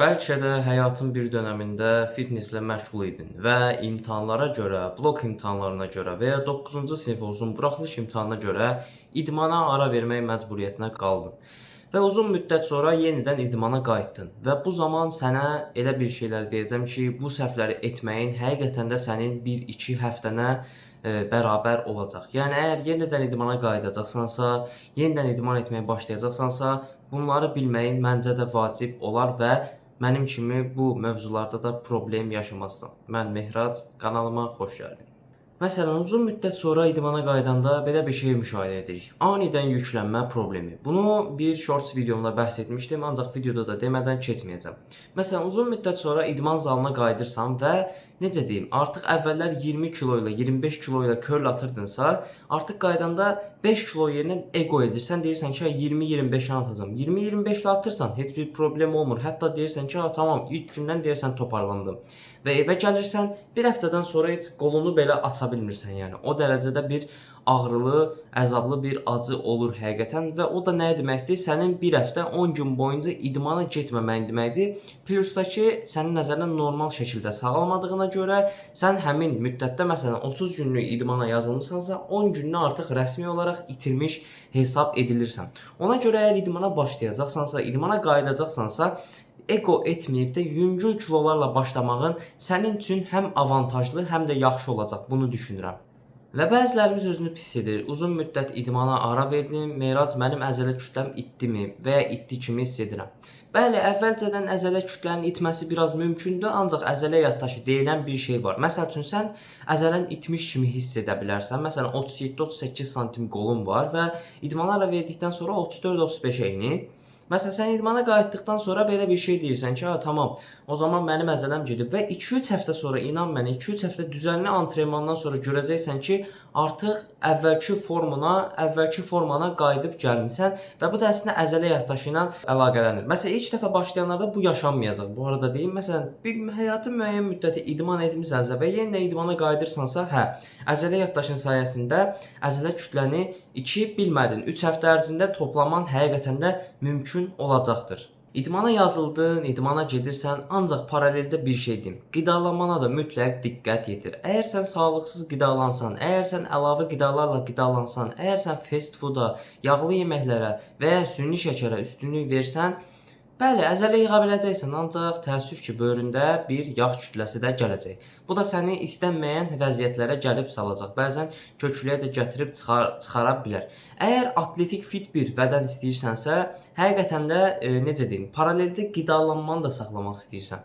Bəlkə də həyatın bir dönəmində fitnesslə məşğul idin və imtahanlara görə, blok imtahanlarına görə və ya 9-cu sinif olsun, buraxılış imtahanına görə idmana ara vermək məcburiyyətinə qaldın. Və uzun müddət sonra yenidən idmana qayıtdın və bu zaman sənə elə bir şeylər deyəcəm ki, bu səhvləri etməyin həqiqətən də sənin 1-2 həftənə bərabər olacaq. Yəni əgər yenidən idmana qayıdacaqsansa, yenidən idman etməyə başlayacaqsansa, bunları bilməyin məncə də vacib olar və mənim kimi bu mövzularda da problem yaşamazsan. Mən Mehrac, kanalıma xoş gəldin. Məsələn, uzun müddət sonra idmana qayıdanda belə bir şey müşahidə edirik. Anidən yüklənmə problemi. Bunu bir shorts videomda bəhs etmişdim, ancaq videoda da demədən keçməyəcəm. Məsələn, uzun müddət sonra idman zalına qayıdırsan və necə deyim, artıq əvvəllər 20 kilo ilə, 25 kilo ilə curl atırdınsa, artıq qaydanda 5 kilo yerinə ego edirsən, deyirsən ki, 20-25-ə atacağam. 20-25 ilə atırsan, heç bir problem olmur. Hətta deyirsən ki, tamam, ilk gündən deyirsən toparlandım. Və evə gəlirsən, bir həftədən sonra heç qolunu belə aça bilmirsən, yəni. O dərəcədə bir ağrılı, əzablı bir acı olur həqiqətən və o da nə deməkdir? Sənin bir həftə 10 gün boyunca idmana getməməyin deməkdir. Plusda ki, sənin nəzərindən normal şəkildə sağalmadığına görə sən həmin müddətdə məsələn 30 günlük idmana yazılmısansa, 10 gününü artıq rəsmi olaraq itirmiş hesab edilirsən. Ona görə əgər idmana başlayacaqsansa, idmana qayıdacaqsansa, ego etməyib də yüngül kilolarla başlamağın sənin üçün həm avantajlı, həm də yaxşı olacaq. Bunu düşünürəm. Və bəzilərimiz özünü pis edir. Uzun müddət idmana ara verdim. Meyrac mənim əzələ kütləm itdimi və ya itdi kimi hiss edirəm. Bəli, əvvəlcədən əzələ kütlənin itməsi biraz mümkündür, ancaq əzələ yaddaşı deyilən bir şey var. Məsəl üçün sən əzələn itmiş kimi hiss edə bilərsən. Məsələn 37-38 sm qolun var və idmana ara verdikdən sonra 34-35-ə enir. Məsələn, sən idmana qayıtdıqdan sonra belə bir şey deyirsən ki, tamam, o zaman mənim əzələm gedib və 2-3 həftə sonra, inan mənə, 2-3 həftə düzənli antrenmandan sonra görəcəksən ki, artıq əvvəlki formana qayıdıb gəlmisən və bu da əslində əzələ yaddaşı ilə əlaqələnir. Məsələn, ilk dəfə başlayanlarda bu yaşanmayacaq. Bu arada deyim, məsələn, bir həyatın müəyyən müddəti idman etmisənsə və yenə idmana qayıdırsansa, əzələ yaddaşın sayəsində əzələ kütləni 2, bilmədin, 3 həftə ərzində toplaman həqiqətən də mümkün olacaqdır. İdmana yazıldın, idmana gedirsən, ancaq paraleldə bir şey deyim. Qidalanmana da mütləq diqqət yetir. Əgər sən sağlıqsız qidalansan, əgər sən əlavə qidalarla qidalansan, əgər sən fast fooda, yağlı yeməklərə və ya süni şəkərə üstünlük versən, bəli, əzələ yığa biləcəksən, ancaq təəssüf ki, böhründə bir yağ kütləsi də gələcək. Bu da səni istənməyən vəziyyətlərə gəlib salacaq. Bəzən köklüyə də gətirib çıxara bilər. Əgər atletik fit bir bədən istəyirsənsə, həqiqətən də necə deyim, paraleldə qidalanmanı da saxlamaq istəyirsən.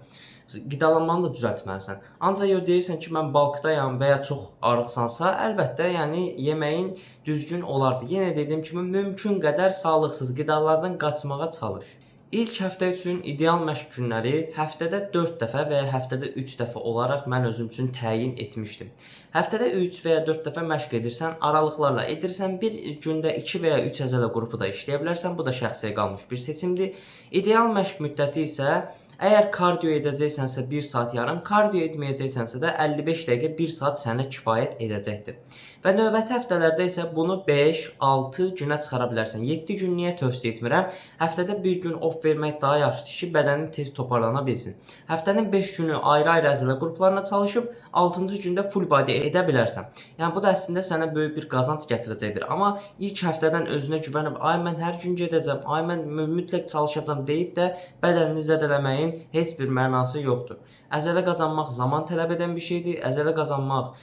Qidalanmanı da düzəltməlisən. Ancaq deyirsən ki, mən balkdayam və ya çox arıqsansa, əlbəttə, yəni yeməyin düzgün olardı. Yenə dediyim kimi, mümkün qədər sağlıqsız qidalardan qaçmağa çalış. İlk həftə üçün ideal məşq günləri həftədə 4 dəfə və ya həftədə 3 dəfə olaraq mən özüm üçün təyin etmişdim. Həftədə 3 və ya 4 dəfə məşq edirsən, aralıqlarla edirsən, bir gündə 2 və ya 3 əzələ qrupu da işləyə bilərsən. Bu da şəxsiyə qalmış bir seçimdir. İdeal məşq müddəti isə əgər kardio edəcəksənsə 1 saat yarım, kardio etməyəcəksənsə də 55 dəqiqə 1 saat sənə kifayət edəcəkdir. Və növbəti həftələrdə isə bunu 5-6 günə çıxara bilərsən. 7 gün niyə tövsiyə etmirəm? Həftədə bir gün off vermək daha yaxşıdır ki, bədənin tez toparlana bilsin. Həftənin 5 günü ayrı-ayrı əzələ qruplarına çalışıb 6-cı gündə full body edə bilərsən. Yəni bu da əslində sənə böyük bir qazanc gətirəcəkdir. Amma ilk həftədən özünə güvənib, ay mən hər gün gedəcəm, ay mən mütləq çalışacağam deyib də bədənini zədələməyin heç bir mənası yoxdur. Əzələ qazanmaq zaman tələb edən bir şeydir, əzələ qazanmaq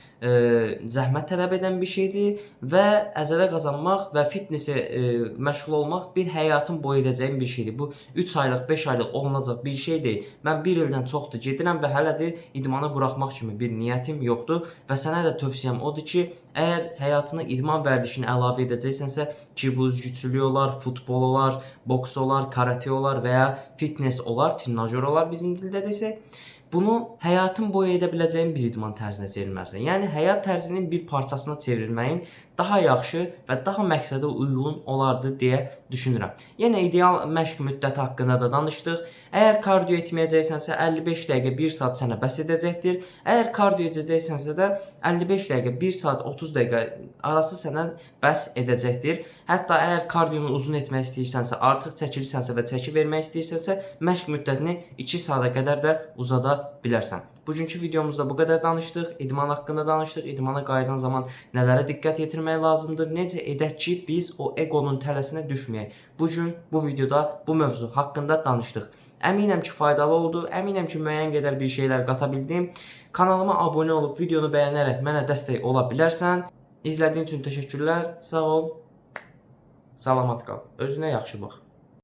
zəhmət tələb edən bir şeydir və əzələ qazanmaq və fitnesi məşğul olmaq bir həyatın boyu edəcəyim bir şeydir. Bu 3 aylıq, 5 aylıq olunacaq bir şey deyil. Mən 1 ildən çoxdur gedirəm və hələ də idmana buraxmaq kimi bir niyyətim yoxdur və sənə də tövsiyəm odur ki, əgər həyatına idman vərdişini əlavə edəcəksənsə ki, bu üzgüçülük olar, futbol olar, boks olar, karate olar və ya fitness olar, trenajör olar bizim dildə desək, bunu həyatın boyu edə biləcəyin bir idman tərzinə çevirməlisən. Yəni həyat tərzinin bir parçasına çevrilməyin daha yaxşı və daha məqsədə uyğun olardı deyə düşünürəm. Yenə ideal məşq müddəti haqqında da danışdıq. Əgər kardio etməyəcəksənsə 55 dəqiqə 1 saat sənə bəs edəcəkdir. Əgər kardio edəcəksənsə də 55 dəqiqə 1 saat 30 dəqiqə arası sənə bəs edəcəkdir. Hətta əgər kardionu uzun etmək istəyirsənsə, artıq çəkilirsənsə və çəki vermək istəyirsənsə, məşq müddətini 2 saata qədər də uzada bilərsən. Bugünkü videomuzda bu qədər danışdıq. İdman haqqında danışdıq. İdmana qayıdan zaman nələrə diqqət yetirmək lazımdır? Necə edək ki, biz o eqonun tələsinə düşməyək? Bugün bu videoda bu mövzu haqqında danışdıq. Əminəm ki, faydalı oldu. Əminəm ki, müəyyən qədər bir şeylər qata bildim. Kanalıma abunə olub videonu bəyənərək mənə dəstək ola bilərsən. İzlədiyin üçün təşəkkürlər. Sağ ol. Salamat qal. Özünə yaxşı bax.